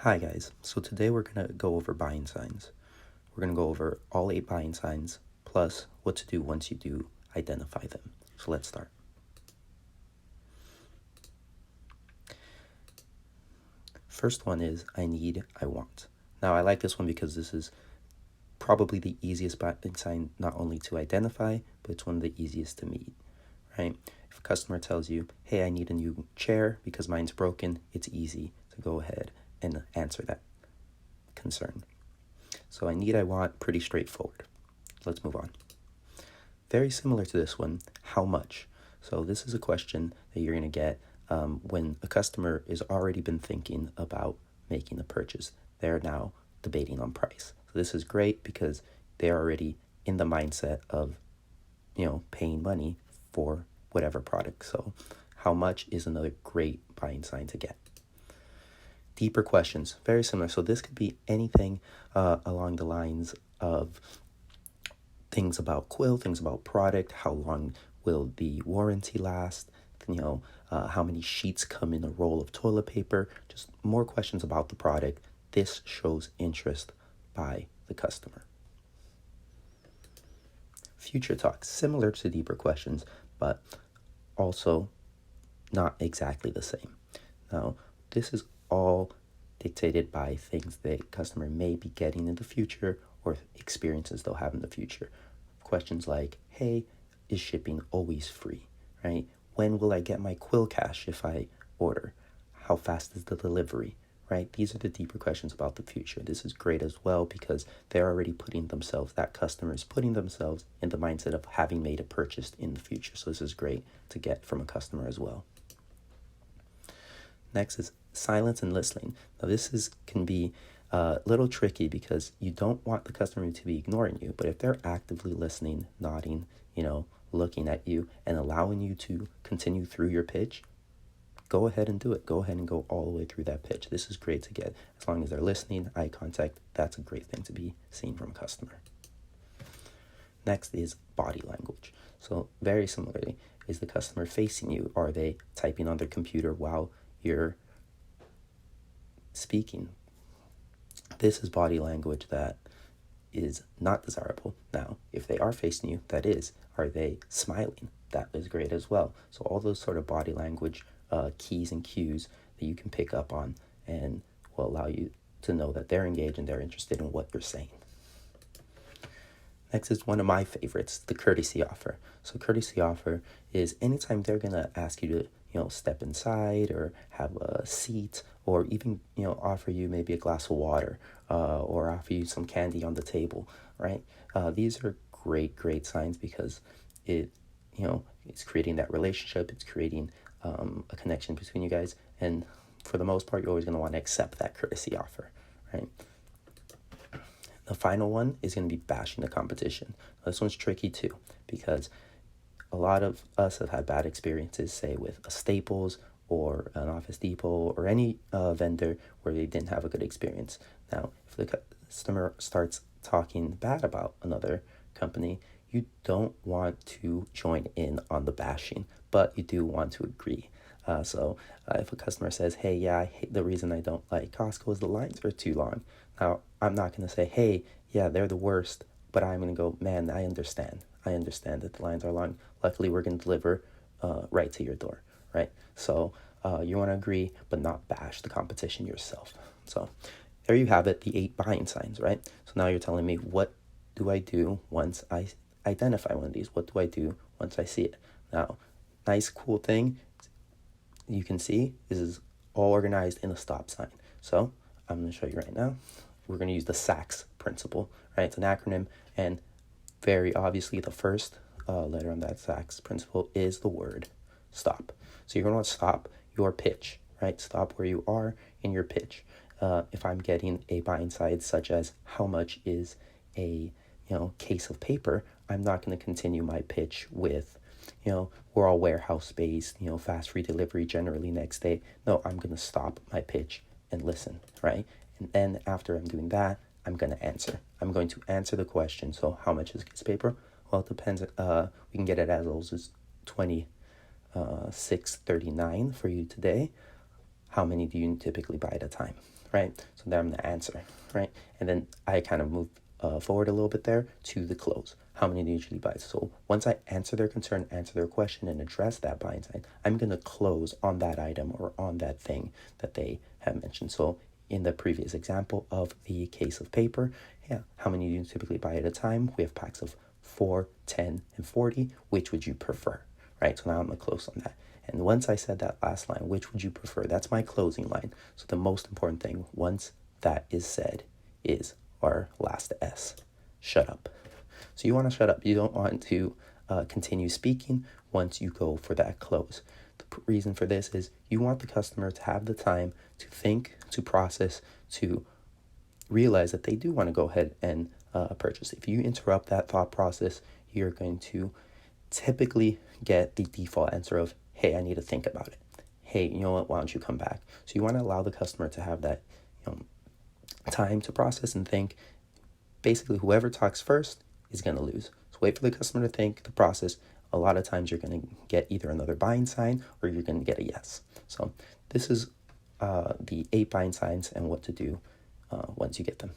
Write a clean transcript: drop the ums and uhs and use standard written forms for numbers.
Hi guys, so today we're going to go over buying signs. We're going to go over all 8 buying signs, plus what to do once you do identify them. So let's start. First one is I need, I want. Now I like this one because this is probably the easiest buying sign not only to identify, but it's one of the easiest to meet, right? If a customer tells you, hey, I need a new chair because mine's broken, it's easy to go ahead and answer that concern. So I need, I want, pretty straightforward. Let's move on. Very similar to this one, how much? So this is a question that you're going to get when a customer has already been thinking about making a purchase. They're now debating on price. So this is great because they're already in the mindset of, paying money for whatever product. So how much is another great buying sign to get. Deeper questions, very similar. So this could be anything along the lines of things about quill, things about product, how long will the warranty last, how many sheets come in a roll of toilet paper, just more questions about the product. This shows interest by the customer. Future talk, similar to deeper questions, but also not exactly the same. Now, this is all dictated by things the customer may be getting in the future or experiences they'll have in the future. Questions like, hey, is shipping always free, right? When will I get my quill cash if I order? How fast is the delivery, right? These are the deeper questions about the future. This is great as well because they're already that customer is putting themselves in the mindset of having made a purchase in the future. So this is great to get from a customer as well. Next is silence and listening. Now this can be a little tricky because you don't want the customer to be ignoring you, but if they're actively listening, nodding, looking at you and allowing you to continue through your pitch, go ahead and do it. Go ahead and go all the way through that pitch. This is great to get. As long as they're listening, eye contact, that's a great thing to be seen from a customer. Next is body language. So very similarly, is the customer facing you? Are they typing on their computer while you're speaking? This is body language that is not desirable. Now, if they are facing you, are they smiling? That is great as well. So all those sort of body language keys and cues that you can pick up on and will allow you to know that they're engaged and they're interested in what you're saying. Next is one of my favorites, the courtesy offer. So courtesy offer is anytime they're going to ask you to step inside or have a seat or even, offer you maybe a glass of water or offer you some candy on the table, right? These are great signs because it's creating that relationship. It's creating a connection between you guys. And for the most part, you're always going to want to accept that courtesy offer, right? The final one is going to be bashing the competition. This one's tricky too because a lot of us have had bad experiences, say with a Staples or an Office Depot or any vendor where they didn't have a good experience. Now, if the customer starts talking bad about another company, you don't want to join in on the bashing, but you do want to agree. So if a customer says, hey, yeah, the reason I don't like Costco is the lines are too long. Now, I'm not going to say, hey, yeah, they're the worst, but I'm going to go, man, I understand that the lines are long. Luckily, we're going to deliver right to your door, right? So you want to agree, but not bash the competition yourself. So there you have it, the 8 buying signs, right? So now you're telling me, what do I do once I identify one of these? What do I do once I see it? Now, nice, cool thing you can see is all organized in a stop sign. So I'm going to show you right now. We're going to use the SACS principle, right? It's an acronym, and very obviously the first letter on that SACS principle is the word stop. So you're going to want to stop your pitch, right? Stop where you are in your pitch. If I'm getting a buying side such as how much is a case of paper, I'm not going to continue my pitch with we're all warehouse based, fast free delivery generally next day. No, I'm going to stop my pitch and listen, right? And then after I'm doing that, I'm going to answer. I'm going to answer the question. So how much is a case of paper? Well, it depends. We can get it as low as $26.39 for you today. How many do you typically buy at a time, right? So then I'm going to answer, right? And then I kind of move forward a little bit there to the close. How many do you usually buy? So once I answer their concern, answer their question, and address that buying sign, I'm going to close on that item or on that thing that they have mentioned. So in the previous example of the case of paper, yeah, how many do you typically buy at a time? We have packs of 4, 10, and 40. Which would you prefer, right? So now I'm going to close on that. And once I said that last line, which would you prefer? That's my closing line. So the most important thing, once that is said, is our last S. Shut up. So you want to shut up. You don't want to continue speaking once you go for that close. The reason for this is you want the customer to have the time to think, to process, to realize that they do want to go ahead and purchase. If you interrupt that thought process, you're going to typically get the default answer of, hey, I need to think about it. Hey, you know what, why don't you come back? So you want to allow the customer to have that time to process and think. Basically, whoever talks first is going to lose. So wait for the customer to think, the process. A lot of times you're going to get either another buying sign or you're going to get a yes. So this is the 8 buying signs and what to do once you get them.